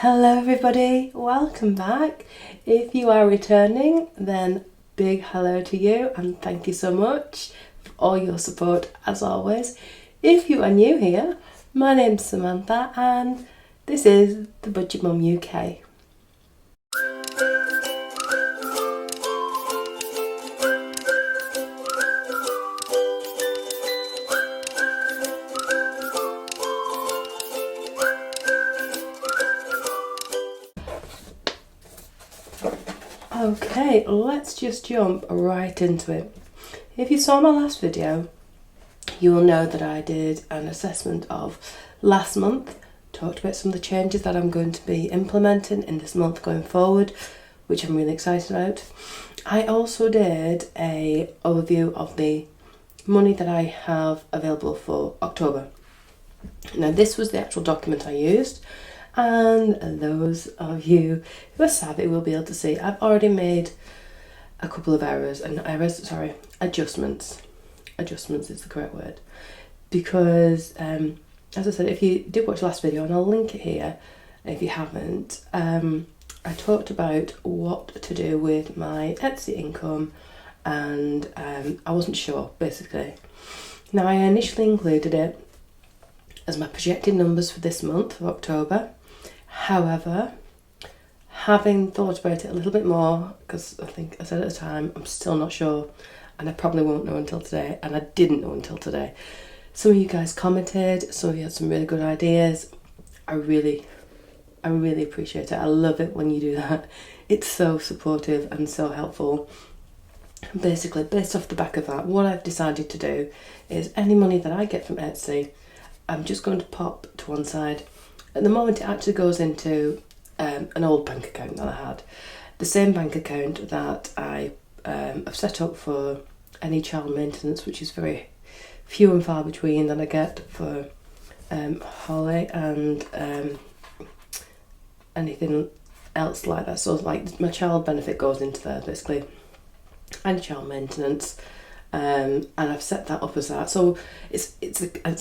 Hello everybody, welcome back. If you are returning, then big hello to you and thank you so much for all your support as always. If you are new here, my name's Samantha and this is the Budget Mum UK. Okay, let's just jump right into it. If you saw my last video, you will know that I did an assessment of last month, talked about some of the changes that I'm going to be implementing in this month going forward, which I'm really excited about. I also did an overview of the money that I have available for October. Now this was the actual document I used, and those of you who are savvy will be able to see I've already made a couple of adjustments. Adjustments is the correct word, because as I said, if you did watch the last video, and I'll link it here if you haven't, I talked about what to do with my Etsy income, and I wasn't sure basically. Now I initially included it as my projected numbers for this month of October. However, having thought about it a little bit more, because I think I said at the time, I'm still not sure, and I probably won't know until today, and I didn't know until today. Some of you guys commented, some of you had some really good ideas. I really appreciate it. I love it when you do that. It's so supportive and so helpful. Basically, based off the back of that, what I've decided to do is any money that I get from Etsy, I'm just going to pop to one side. At the moment, it actually goes into an old bank account that I had. The same bank account that I've set up for any child maintenance, which is very few and far between, that I get for Holly and anything else like that. So like my child benefit goes into there basically, and child maintenance. And I've set that up as that, so it's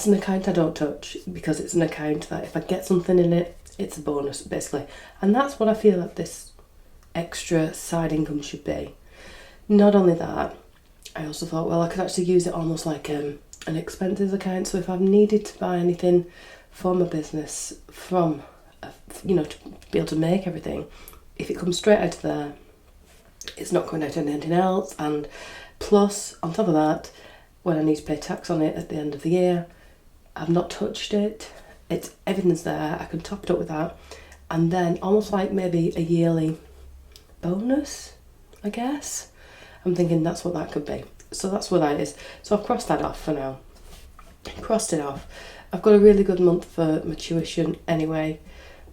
an account I don't touch, because it's an account that if I get something in it, it's a bonus basically, and that's what I feel like this extra side income should be. Not only that, I also thought, well, I could actually use it almost like an expenses account, so if I've needed to buy anything for my business from to be able to make everything, if it comes straight out of there, it's not going out of anything else. And plus, on top of that, when I need to pay tax on it at the end of the year, I've not touched it. It's everything's there. I can top it up with that, and then almost like maybe a yearly bonus, I guess. I'm thinking that's what that could be. So that's what that is. So I've crossed that off for now. Crossed it off. I've got a really good month for my tuition anyway,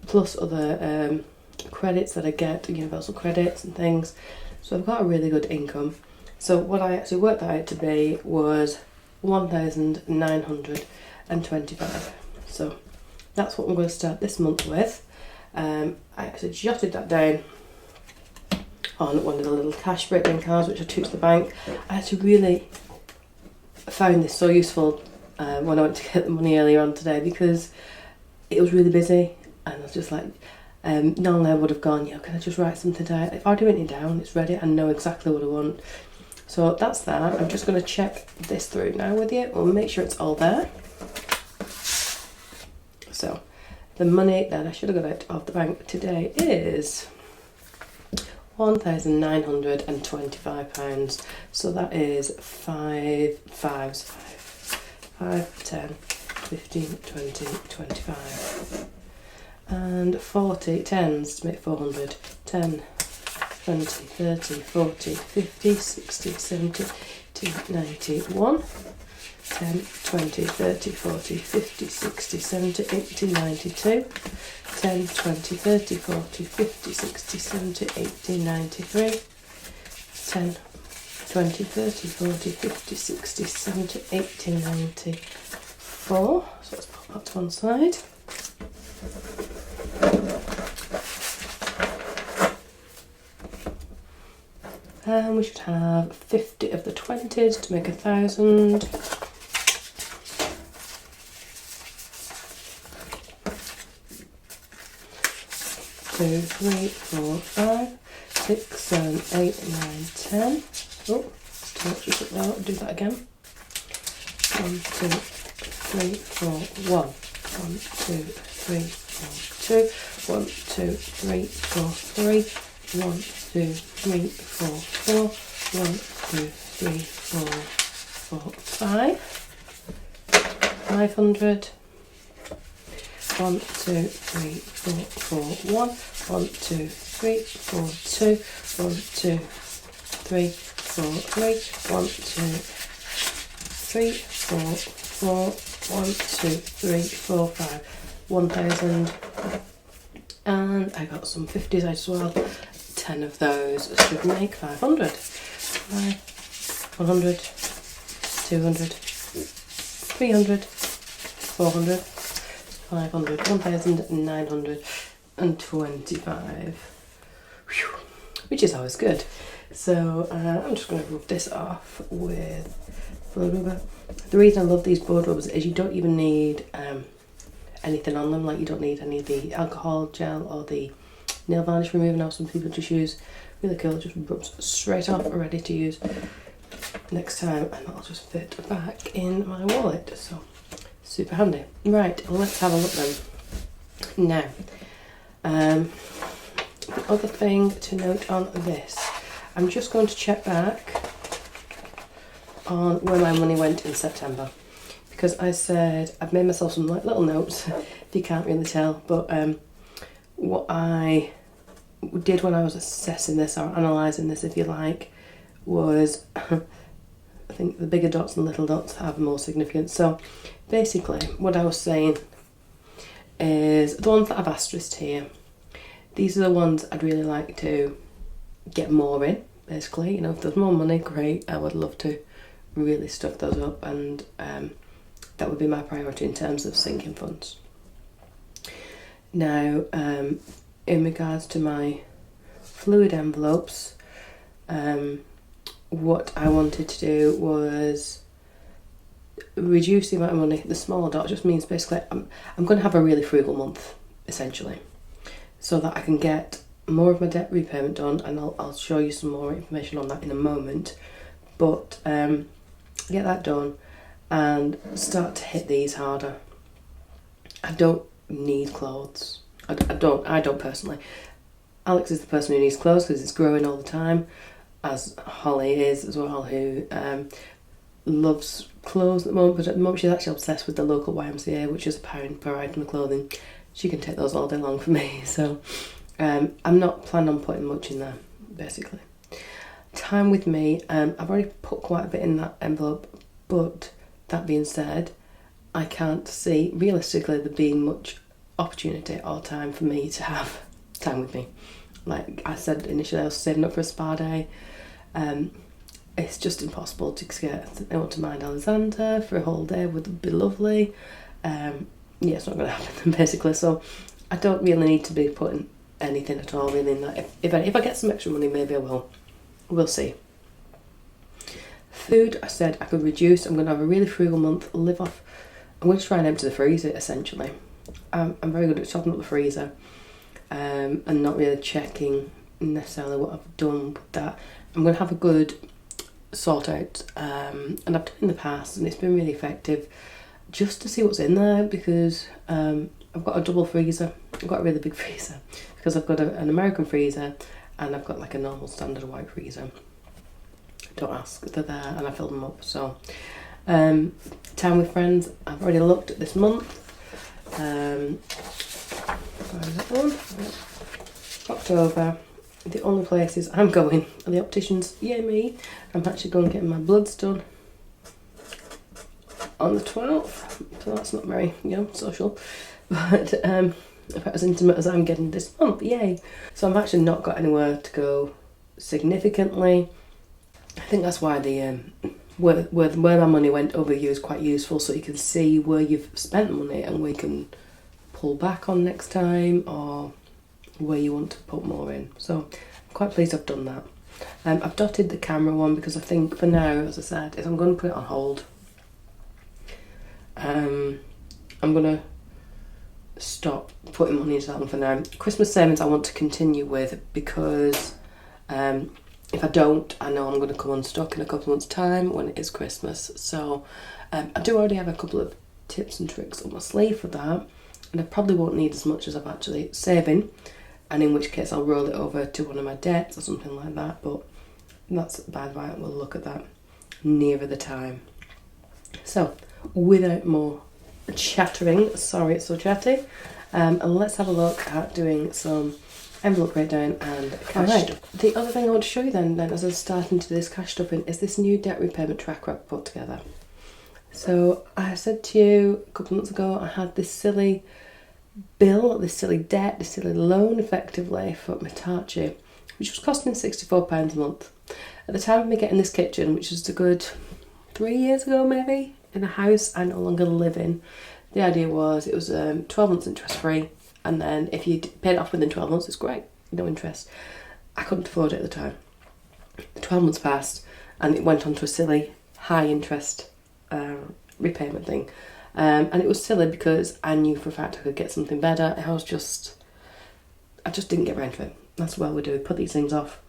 plus other credits that I get, universal credits and things. So I've got a really good income. So what I actually worked that out to be was 1,925. So that's what I'm going to start this month with. I actually jotted that down on one of the little cash breakdown cards which I took to the bank. I actually really found this so useful when I went to get the money earlier on today, because it was really busy, and I was just like, normally I would have gone, can I just write something down? If I've written it down, it's ready, I know exactly what I want. So that's that. I'm just going to check this through now with you. We'll make sure it's all there. So the money that I should have got out of the bank today is £1,925. So that is 5 fives, 5, 10, 15, 20, 25. And 40 tens to make 400. 10, 20, 30, 40, 50, 60, 70, 80, 91. 10, 20, 30, 40, 50, 60, 70, 80, 92. 10, 20, 30, 40, 50, 60, 70, 80, 93. 10, 20, 30, 40, 50, 60, 70, 80, 94. So let's put that to one side. And we should have 50 of the 20s to make 1,000. 2, 3, 4, 5, 6, 7, 8, 9, 10. Oh, too much just up there. I'll do that again. 1, 2, 3, 4, 1. 1, 2, 3, 4, 2. 1, 2, 3, 4, 3. 1, 2, 3, 4, 4. 1, 2, 3, 4, 5. 500. 1, 2, 3, 4, 4, 1. 1, 2, 3, 4, 2. 1, 2, 3, 4, 3. 1, 2, 3, 4, 4. 1, 2, 3, 4, 5. 1,000. And I got some 50s as well. 10 of those should make 500. 100, 200, 300, 400, 500, 1,925. Whew. Which is always good. So I'm just going to rub this off with blood rubber. The reason I love these blood rubbers is you don't even need anything on them, like you don't need any of the alcohol gel or the nail varnish remover. Now some people just use really cool, just rubs straight off, ready to use next time, and that'll just fit back in my wallet. So super handy. Right, let's have a look then. Now, the other thing to note on this, I'm just going to check back on where my money went in September, because I said I've made myself some like little notes if you can't really tell, but what I did when I was assessing this or analysing this, if you like, was I think the bigger dots and little dots have more significance. So basically what I was saying is the ones that I've asterisked here, these are the ones I'd really like to get more in, basically. You know, if there's more money, great, I would love to really stuff those up, and that would be my priority in terms of sinking funds. Now, in regards to my fluid envelopes, what I wanted to do was reduce the amount of money. The smaller dot just means basically I'm going to have a really frugal month, essentially, so that I can get more of my debt repayment done, and I'll show you some more information on that in a moment. But get that done and start to hit these harder. I don't need clothes. I don't personally. Alex is the person who needs clothes because it's growing all the time, as Holly is as well, who loves clothes at the moment, but at the moment she's actually obsessed with the local YMCA, which is £1 per item of clothing. She can take those all day long for me, so I'm not planning on putting much in there, basically. Time with me, I've already put quite a bit in that envelope, but that being said, I can't see realistically there being much opportunity or time for me to have time with me. Like I said initially, I was saving up for a spa day. It's just impossible to get. I want to mind Alexander for a whole day, would be lovely. Yeah, it's not going to happen basically. So I don't really need to be putting anything at all really in that. If I get some extra money, maybe I will. We'll see. Food, I said I could reduce. I'm going to have a really frugal month. Live off. I'm going to try and empty the freezer essentially. I'm very good at topping up the freezer, and not really checking necessarily what I've done with that. I'm going to have a good sort out, and I've done in the past, and it's been really effective, just to see what's in there, because I've got a double freezer. I've got a really big freezer because I've got an American freezer and I've got like a normal standard white freezer. Don't ask, they're there and I fill them up. So time with friends, I've already looked at this month. Find that one. October. The only places I'm going are the opticians. Yay me! I'm actually going getting my bloods done on the 12th, so that's not very, social, but about as intimate as I'm getting this month. Yay! So I've actually not got anywhere to go significantly. I think that's why the where my money went over you is quite useful, so you can see where you've spent money and where you can pull back on next time, or where you want to put more in. So I'm quite pleased I've done that. I've dotted the camera one because I think for now, as I said, is I'm going to put it on hold. I'm going to stop putting money into that one for now. Christmas savings I want to continue with because if I don't, I know I'm going to come unstuck in a couple of months' time when it is Christmas. So I do already have a couple of tips and tricks on my sleeve for that, and I probably won't need as much as I've actually saving, and in which case I'll roll it over to one of my debts or something like that, but that's by the way, we'll look at that nearer the time. So without more chattering, sorry it's so chatty, let's have a look at doing some envelope breakdown and cash stuff. The other thing I want to show you then as I start into this cash stuffing is this new debt repayment tracker I've put together. So I said to you a couple of months ago I had this silly bill, this silly debt, this silly loan effectively for Mitachi, which was costing £64 a month. At the time of me getting this kitchen, which was a good 3 years ago maybe, in a house I no longer live in, the idea was it was 12 months interest free, and then if you paid it off within 12 months it's great, no interest. I couldn't afford it at the time. 12 months passed and it went on to a silly high interest repayment thing, and it was silly because I knew for a fact I could get something better. I just didn't get around to it. That's what we do, put these things off,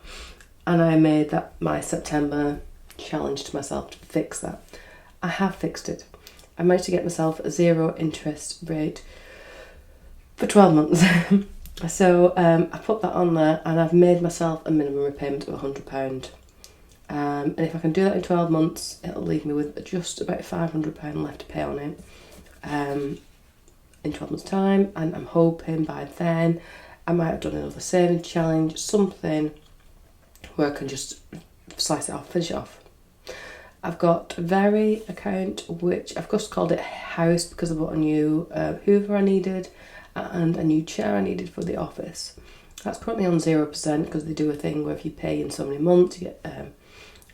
and I made that my September challenge to myself to fix that. I have fixed it. I managed to get myself a 0 interest rate for 12 months. So I put that on there, and I've made myself a minimum repayment of £100. And if I can do that in 12 months, it'll leave me with just about £500 left to pay on it in 12 months' time. And I'm hoping by then I might have done another saving challenge, something where I can just slice it off, finish it off. I've got a Very account, which I've just called it House because I bought a new Hoover I needed and a new chair I needed for the office. That's currently on 0% because they do a thing where if you pay in so many months, you get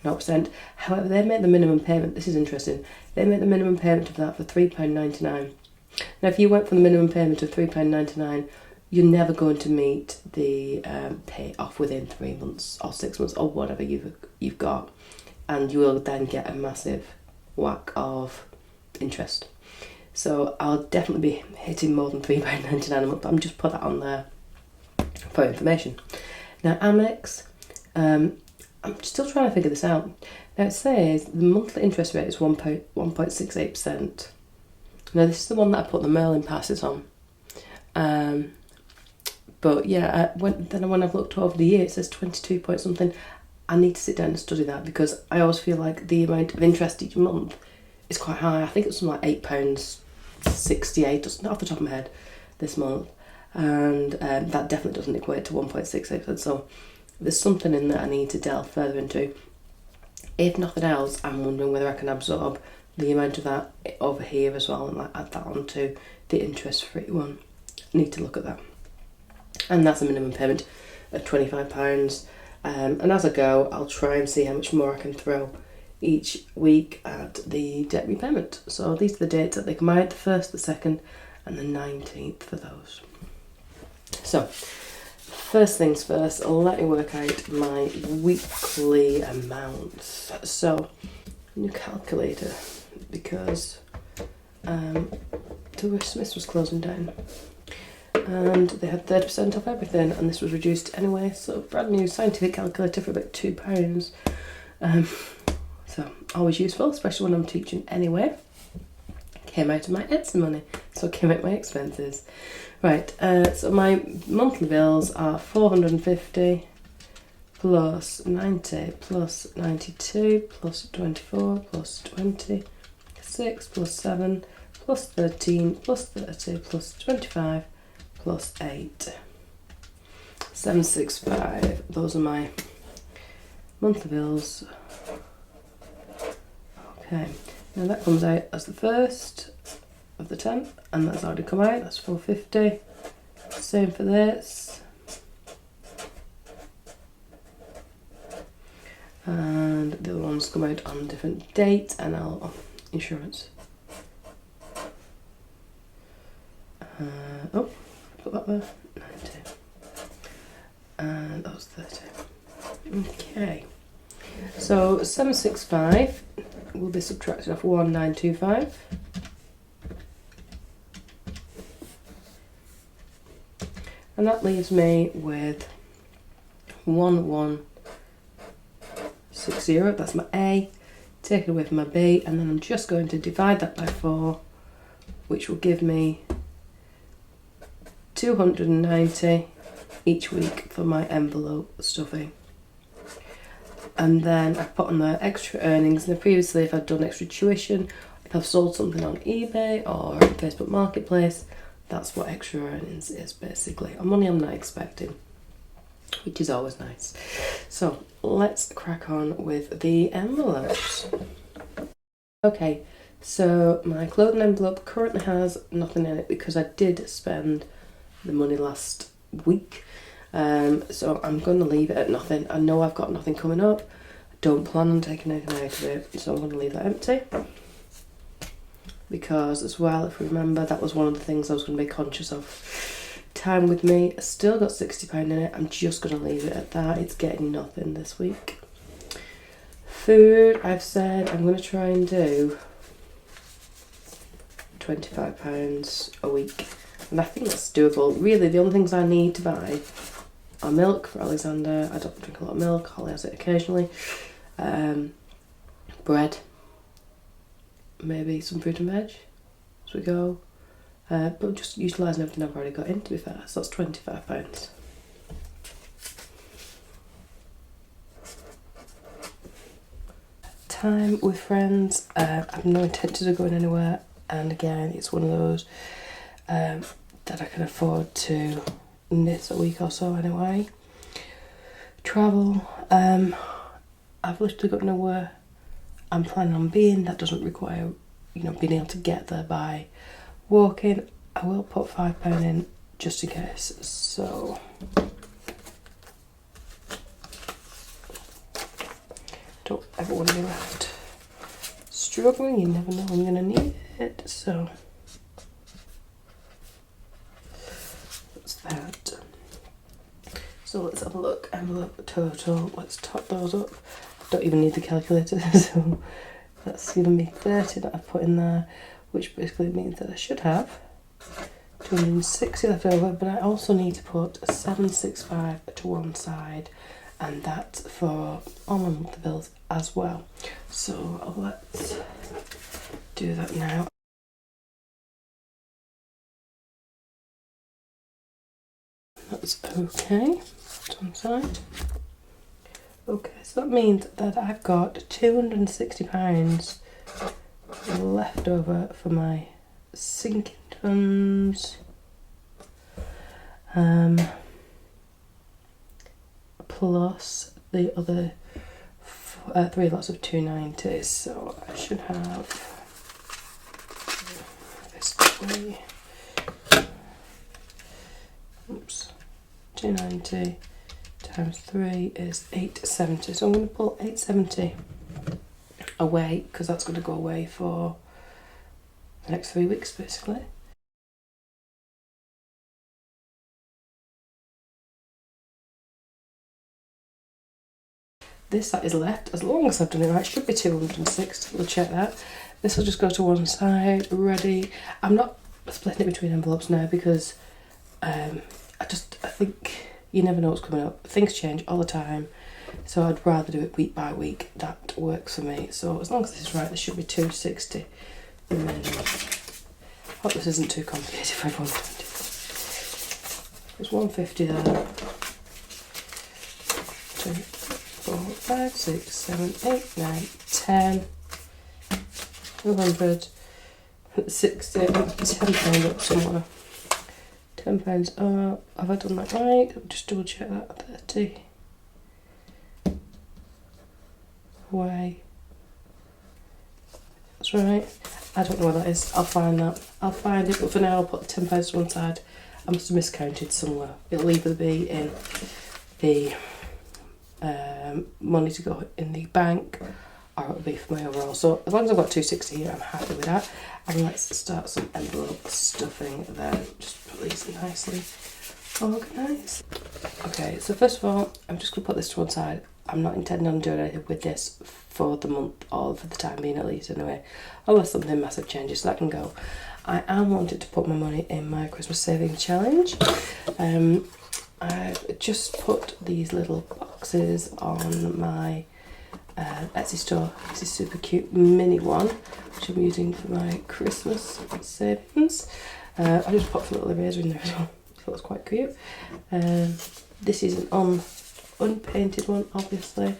0%. However, they make the minimum payment, this is interesting, they make the minimum payment of that for £3.99. Now, if you went for the minimum payment of £3.99, you're never going to meet the pay off within 3 months or 6 months or whatever you've got, and you will then get a massive whack of interest. So I'll definitely be hitting more than £3.99 a month, but I'm just put that on there for information. Now Amex, I'm still trying to figure this out. Now it says the monthly interest rate is 1.68%. Now this is the one that I put the Merlin passes on. But yeah, when I've looked over the year, it says 22 point something. I need to sit down and study that because I always feel like the amount of interest each month is quite high. I think it's something like £8.68, off the top of my head, this month. And that definitely doesn't equate to 1.68%. So there's something in that I need to delve further into. If nothing else, I'm wondering whether I can absorb the amount of that over here as well and add that onto the interest-free one. I need to look at that. And that's a minimum payment of £25. And as I go, I'll try and see how much more I can throw each week at the debt repayment. So these are the dates that they come out, the 1st, the 2nd and the 19th for those. So first things first, let me work out my weekly amounts. So new calculator, because Smiths was closing down and they had 30% off everything, and this was reduced anyway, so brand new scientific calculator for about £2. So always useful, especially when I'm teaching anyway. Came out of my Etsy money, so came out my expenses. Right, so my monthly bills are 450 plus 90 plus 92 plus 24 plus 26 plus 7 plus 13 plus 30 plus 25 plus 8. 765. Those are my monthly bills. Okay, now that comes out as the 1st of the 10th, and that's already come out. That's 450. Same for this. And the other ones come out on different dates, and insurance. Put that there. 90. And that was 30. Okay. So 765 will be subtracted off 1925. And that leaves me with 1160, that's my A, take it away from my B, and then I'm just going to divide that by 4, which will give me 290 each week for my envelope stuffing. And then I've put on the extra earnings. Now previously, if I'd done extra tuition, if I've sold something on eBay or Facebook Marketplace, that's what extra earnings is basically. A money I'm not expecting, which is always nice. So let's crack on with the envelopes. Okay, so my clothing envelope currently has nothing in it because I did spend the money last week. So I'm going to leave it at nothing. I know I've got nothing coming up. I don't plan on taking anything out of it, so I'm going to leave that empty. Because as well, if we remember, that was one of the things I was going to be conscious of. Time with me, I still got £60 in it. I'm just going to leave it at that. It's getting nothing this week. Food, I've said I'm going to try and do £25 a week. And I think that's doable. Really, the only things I need to buy are milk for Alexander. I don't drink a lot of milk. Holly has it occasionally. Bread. Maybe some fruit and veg as we go. But just utilising everything I've already got in, to be fair. So that's £25. Time with friends. I have no intention of going anywhere. And again, it's one of those that I can afford to miss a week or so anyway. Travel. I've literally got nowhere I'm planning on being. That doesn't require, being able to get there by walking. I will put £5 in just in case. So don't ever want to be left struggling. You never know I'm going to need it. So that's that. So let's have a look. Envelope total. Let's top those up. Don't even need the calculator, so that's giving me 30 that I've put in there, which basically means that I should have 260 left over, but I also need to put 765 to one side, and that's for all my monthly bills as well. So let's do that now. That's okay. To one side. Okay, so that means that I've got £260 left over for my sinking funds. Plus the other 3 lots of 290. So I should have this way. Oops, 290. Times 3 is 870. So I'm going to pull 870 away because that's going to go away for the next 3 weeks basically. This that is left, as long as I've done it right, should be 260. We'll check that. This will just go to one side, ready. I'm not splitting it between envelopes now because I think you never know what's coming up. Things change all the time. So I'd rather do it week by week. That works for me. So as long as this is right, there should be 260. And then, hope this isn't too complicated for everyone. There's 150 there. 2, 4, 5, 6, 7, 8, 9, 10. 200. 60. £10 up somewhere. £10 up. Have I done that right? Just double check that. 30. Away. That's right. I don't know where that is. I'll find that. I'll find it, but for now I'll put the £10 to one side. I must have miscounted somewhere. It'll either be in the money to go in the bank, or it'll be for my overall. So as long as I've got 260 here, I'm happy with that. And let's start some envelope stuffing then. Just put these nicely organised. Okay, so first of all, I'm just going to put this to one side. I'm not intending on doing anything with this for the month, or for the time being at least anyway, unless something massive changes, so that can go. I am wanting to put my money in my Christmas savings challenge. I've just put these little boxes on my Etsy store. This is super cute mini one, which I'm using for my Christmas savings. I just popped a little eraser in there as well, so that's quite cute. This is an unpainted one, obviously.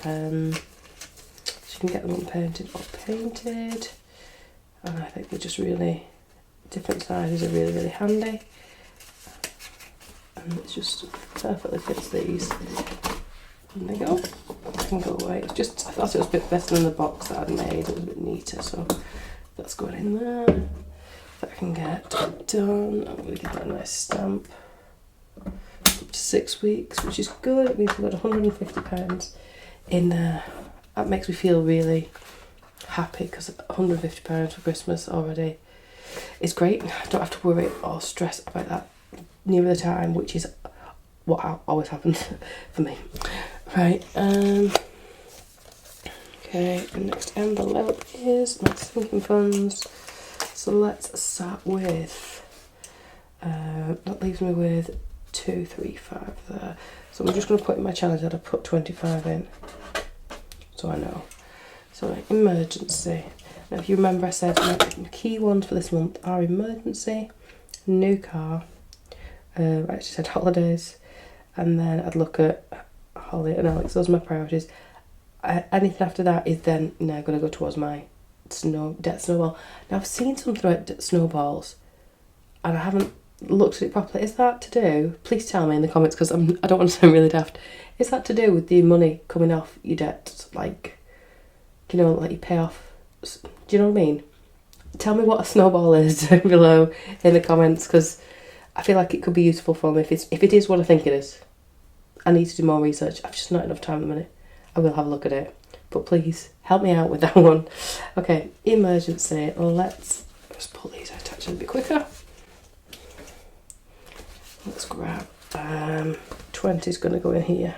So you can get them unpainted or painted, and I think they're just really, different sizes are really, really handy. And it just perfectly fits these. And there you go. I can go away. It's just, I thought it was a bit better than the box that I'd made. It was a bit neater, so that's going in there. If I can get done, I'm going to give that a nice stamp. Up to 6 weeks, which is good. It means we've got £150 in there. That makes me feel really happy, because £150 for Christmas already is great. I don't have to worry or stress about that near the time, which is what always happens for me. Right, okay, the next envelope is my sinking funds. So let's start with, that leaves me with 235 there. So I'm just going to put in my challenge that I put 25 in, so I know. So emergency. Now if you remember, I said my key ones for this month are emergency, new car, I actually said holidays, and then I'd look at Holly and Alex. Those are my priorities. Anything after that is then now going to go towards my debt snowball. Now I've seen something about snowballs, and I haven't looked at it properly. Is that to do? Please tell me in the comments, because I don't want to sound really daft. Is that to do with the money coming off your debt? Like, you know, like you pay off. Do you know what I mean? Tell me what a snowball is down below in the comments, because I feel like it could be useful for me if it is what I think it is. I need to do more research. I've just not enough time at the minute. I will have a look at it, but please help me out with that one. Okay, emergency. Let's just pull these out actually a bit quicker. Let's grab 20 is going to go in here.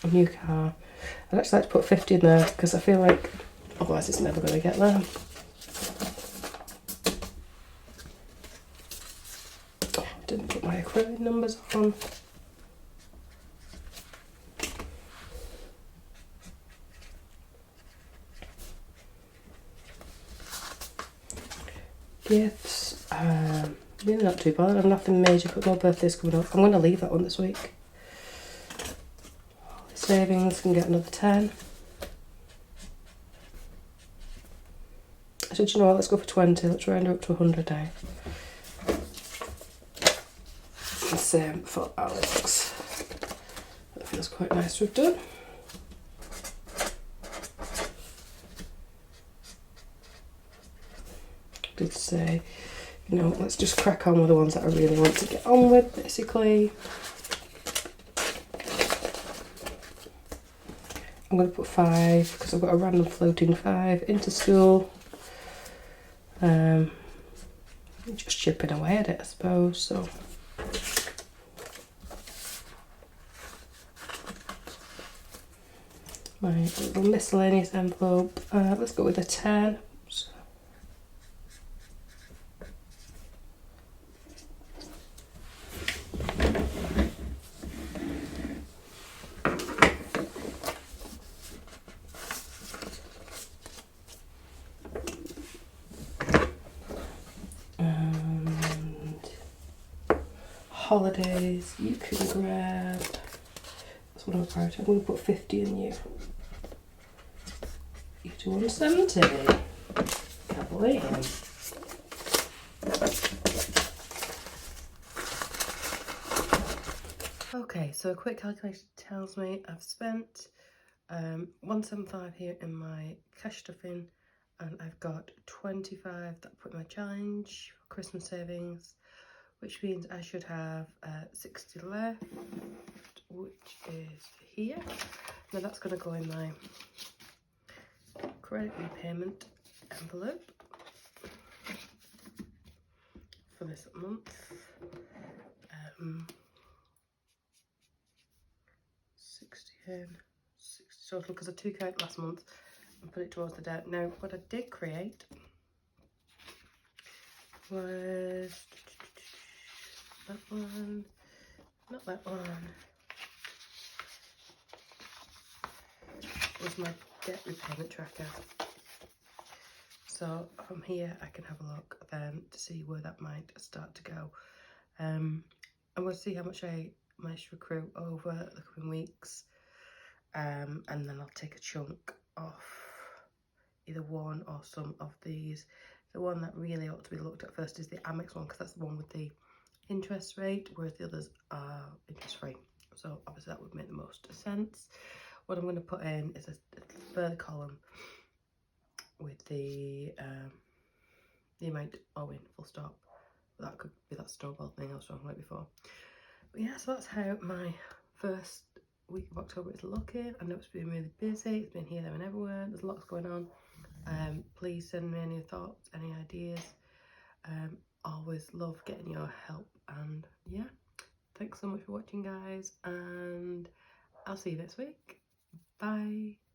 A new car. I'd actually like to put 50 in there, because I feel like otherwise it's never going to get there. Oh, I didn't put my acrylic numbers on. Gifts, really not too bad. I've nothing major, but no birthdays coming up. I'm going to leave that one this week. Savings can get another 10. So do you know what, let's go for 20. Let's round her up to 100 now. And same for Alex. That feels quite nice to have done. Did say, you know, let's just crack on with the ones that I really want to get on with, basically. I'm going to put 5, because I've got a random floating 5 into school. Just chipping away at it, I suppose. So my little miscellaneous envelope. Let's go with a 10. Holidays, you can grab, that's what I'm priority. I'm going to put 50 in you. You do 170. Can't believe it. Okay, so a quick calculation tells me I've spent 175 here in my cash stuffing, and I've got 25 that I put in my challenge for Christmas savings, which means I should have 60 left, which is here. Now that's going to go in my credit repayment envelope. for this month. 60 in, 60 total, because I took out last month and put it towards the debt. Now, what I did create was that one, not that one. It was my debt repayment tracker. So from here I can have a look then to see where that might start to go. I'm going to see how much I managed to accrue over the coming weeks, and then I'll take a chunk off either one or some of these. The one that really ought to be looked at first is the Amex one, because that's the one with the interest rate, whereas the others are interest free. So obviously that would make the most sense. What I'm going to put in is a further column with the amount owing, full stop. That could be that snowball thing I was talking about before. But yeah, so that's how my first week of October is looking. I know it's been really busy. It's been here, there and everywhere. There's lots going on. Please send me any thoughts, any ideas. Always love getting your help. And yeah, thanks so much for watching, guys. And I'll see you next week. Bye.